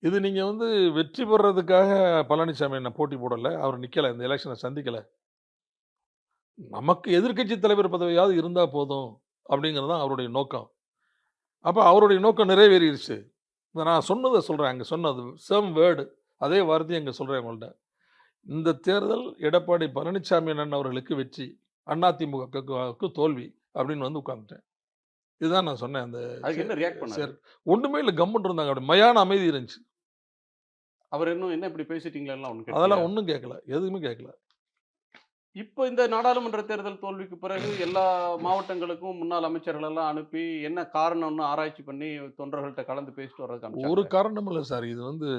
இது நீங்க வந்து வெற்றி பெறதுக்காக பழனிசாமி என்ன போட்டி போடல. அவர் நிக்கல. இந்த எலக்ஷன சந்திக்கல. நமக்கு எதிர்க்கட்சி தலைவர் பதவியாவது இருந்தா போதும் அப்படிங்கிறது தான் அவருடைய நோக்கம். அப்ப அவருடைய நோக்கம் நிறைவேறிருச்சு. இத நான் சொன்னத சொல்றேன். அங்க சொன்னது சேம் வேர்ட் அதே வார்த்தைய அங்க சொல்றேன் உங்கள்ட்ட. இந்த தேர்தல் எடப்பாடி பழனிசாமி அண்ணன் அவர்களுக்கு வெற்றி. அதிமுகவுக்கு தோல்வி அப்படின்னு வந்து உட்கார்ந்துட்டேன். இதுதான் நான் சொன்னேன். அந்த அதுக்கு என்ன ரியாக்ட் பண்ணாரு? சரி ஒண்ணுமே இல்ல கம்முன்னு இருந்தாங்க. அப்படி மயான அமைதி இருந்துச்சு. அவர் இன்னும் என்ன இப்படி பேசிட்டீங்களேன்லாம் ஒண்ணும் கேட்கலையா? அதெல்லாம் ஒண்ணும் கேட்கல. எதுவுமே கேட்கல. இப்ப இந்த நாடாளுமன்ற தேர்தல் தோல்விக்கு பிறகு எல்லா மாவட்டங்களுக்கும் முன்னாள் அமைச்சர்கள் எல்லாம் அனுப்பி என்ன காரணம்னு ஆராய்ச்சி பண்ணி தொண்டர்கள்ட்ட கலந்து பேசிட்டு வர்றதுக்கு ஒரு அனுப்பிச்சாங்களே. காரணமும் இல்ல சார். இது வந்து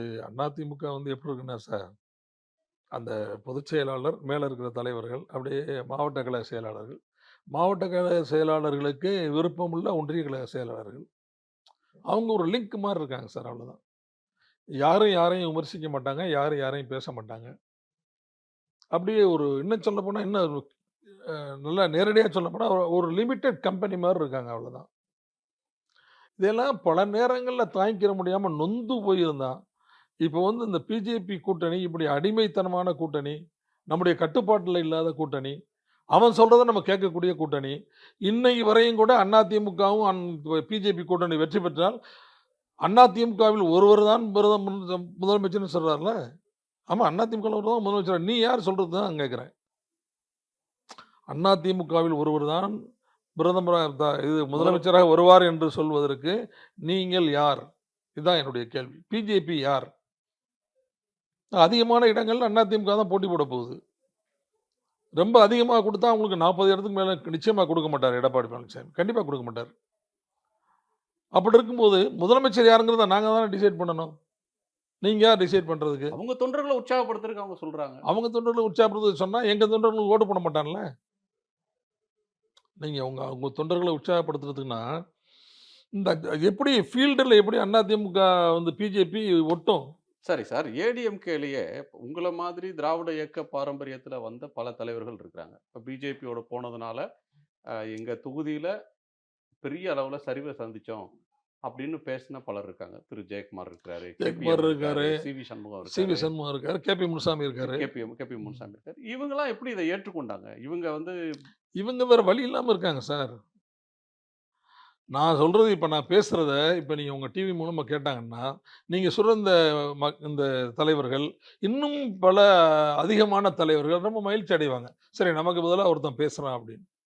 அதிமுக வந்து எப்படி இருக்குன்னா சார், அந்த பொதுச் செயலாளர், மேல இருக்கிற தலைவர்கள், அப்படியே மாவட்ட கழக செயலாளர்கள், மாவட்ட கழக செயலாளர்களுக்கு விருப்பமுள்ள ஒன்றிய கழக செயலாளர்கள். அவங்க ஒரு லிங்க் மாரி இருக்காங்க சார் அவ்வளோதான். யாரும் யாரையும் விமர்சிக்க மாட்டாங்க. யாரும் யாரையும் பேச மாட்டாங்க. அப்படியே ஒரு இன்னும் சொல்லப்போனா இன்னும் நல்லா நேரடியா சொல்லப்போனா ஒரு லிமிட்டட் கம்பெனி மாரி இருக்காங்க அவ்வளோதான். இதெல்லாம் பல நேரங்கள்ல தாங்கிக்கிற முடியாம நொந்து போயிருந்தான். இப்போ வந்து இந்த பிஜேபி கூட்டணி இப்படி அடிமைத்தனமான கூட்டணி, நம்முடைய கட்டுப்பாட்டுல இல்லாத கூட்டணி, அவன் சொல்றத நம்ம கேட்கக்கூடிய கூட்டணி. இன்னைக்கு வரையும் கூட அதிமுகவும் பிஜேபி கூட்டணி வெற்றி பெற்றால், அதிமுகவில் ஒருவர் தான் முதலமைச்சர்ன்னு சொல்றார்ல. ஆமா அதிமுகவில் ஒருவர் தான் முதலமைச்சர். நீ யார் சொல்றது தான் கேட்கிறேன். அதிமுகவில் ஒருவர் தான் இது முதலமைச்சராக வருவார் என்று சொல்வதற்கு நீங்கள் யார்? இதுதான் என்னுடைய கேள்வி. பிஜேபி யார்? அதிகமான இடங்கள்ல அதிமுக தான் போட்டி போட போகுது. ரொம்ப அதிகமா குடுத்தா உங்களுக்கு 40 இடத்துக்கு மேல நிச்சயமா குடுக்க மாட்டாரு எடப்பாடி பழனிசாமி. கண்டிப்பா குடுக்க மாட்டாரு. அப்படி இருக்கும்போது முதலமைச்சர் யாருங்கிறத நாங்க தானே டிசைட் பண்ணணும். நீங்க யார் டிசைட் பண்றதுக்கு? அவங்க தொண்டர்களை உற்சாகப்படுத்துறதுக்கு அவங்க சொல்றாங்க. அவங்க தொண்டர்களை உற்சாகப்படுத்த சொன்னா, எங்க தொண்டர்களுக்கு ஓட்டு போட மாட்டான்ல. நீங்க உங்க உங்க தொண்டர்களை உற்சாகப்படுத்துறதுக்குன்னா, இந்த எப்படி ஃபீல்டுல எப்படி அதிமுக வந்து பிஜேபி ஒட்டும்? சரி சார். ஏடிஎம்கேலயே உங்கள மாதிரி திராவிட இயக்க பாரம்பரியத்துல வந்த பல தலைவர்கள் இருக்கிறாங்க. இப்ப பிஜேபியோட போனதுனால, எங்க தொகுதியில பெரிய அளவுல சரிவை சந்திச்சோம். அப்படின்னு பேசின பலர் இருக்காங்க. திரு ஜெயக்குமார் இருக்கிறாரு, ஜெயக்குமார் கேபிஎம் இருக்காரு, இருக்காரு, சிவி சண்முகம் சி.வி. இருக்காரு, சண்முகம் இருக்காரு, கே.பி. முனுசாமி இருக்காரு. கேபி முனுசாமி இருக்காரு. இவங்கலாம் எப்படி இத ஏற்றுக்கொண்டாங்க? இவங்க வந்து இவங்க வேற வழி இல்லாம இருக்காங்க சார். நான் சொல்றது இப்ப நான் பேசுறத, இப்ப நீங்க உங்க டிவி மூலமா கேட்டாங்கன்னா, நீங்க சொல்ற இந்த தலைவர்கள், இன்னும் பல அதிகமான தலைவர்கள் ரொம்ப மகிழ்ச்சி அடைவாங்க. சரி நமக்கு பதிலா ஒருத்தன் பேசுறான் அப்படின்னு.